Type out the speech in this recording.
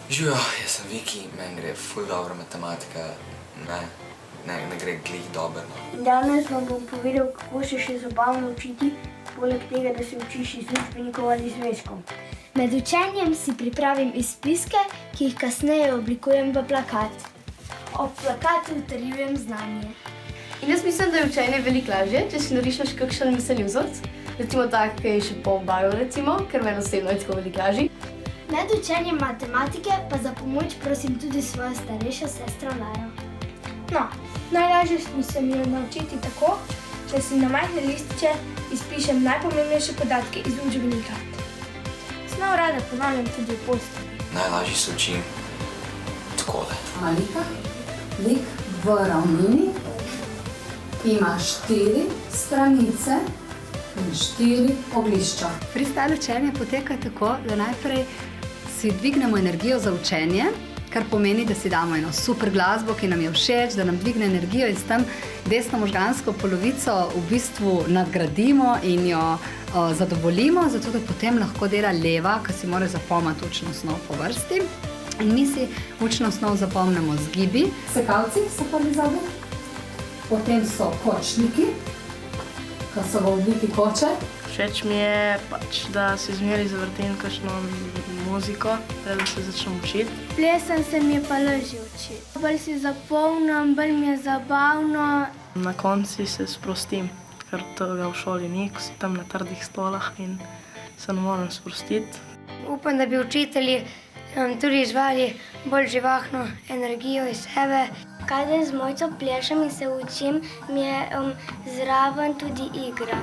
Živijo, jaz sem Viki, meni gre ful dobro matematika, ne gre glih dobro. Danes vam bom povedal, kako se še zabavno učiti, poleg tega, da se učiš iz učbenikov ali zvezkov. Med učenjem si pripravim izpiske, ki jih kasneje oblikujem v plakat. Ob plakatu utrjujem znanje. In jaz mislim, da je učenje veliko lažje, če si narišeš kakšen miselni vzorc. Recimo tak, ki je še pol barv, recimo, ker meni osebno je tako veliko lažje. Med učenjem matematike pa za pomoč prosim tudi svojo starejšo sestro Laro. No, najlažje se mi je naučiti tako, da si na majhne lističe izpišem najpomembnejše podatke iz učbenika. Snov rada ponavljam tudi v postelji. Najlažje se učim takole. Alika, lik v ravnini, ima 4 stranice in 4 oglišča. Freestyle učenje poteka tako, da najprej si dvignemo energijo za učenje, kar pomeni, da si damo eno super glasbo, ki nam je všeč, da nam dvigne energijo in s tem desno možgansko polovico v bistvu nadgradimo in jo zadovoljimo, zato da potem lahko dela leva, ki si mora zapomniti učno snov po vrsti. In mi si učno snov zapomnimo z gibi. Sekalci so prvi zadnji, potem so kočniki, ki so v obliki koče. Všeč mi je pač, da se zmeraj zavrtim kakšno muziko, da se začnem učiti. Plesen se mi je pa lažje učiti. Bolj si zapomnim, bolj mi je zabavno. Na koncu se sprostim, ker tega v šoli ni, ko si tam na trdih stolah in se ne morem sprostiti. Upam, da bi učitelji tudi izvali bolj živahno energijo iz sebe. Kadar z Mojco plešem in se učim, mi je zraven tudi igra.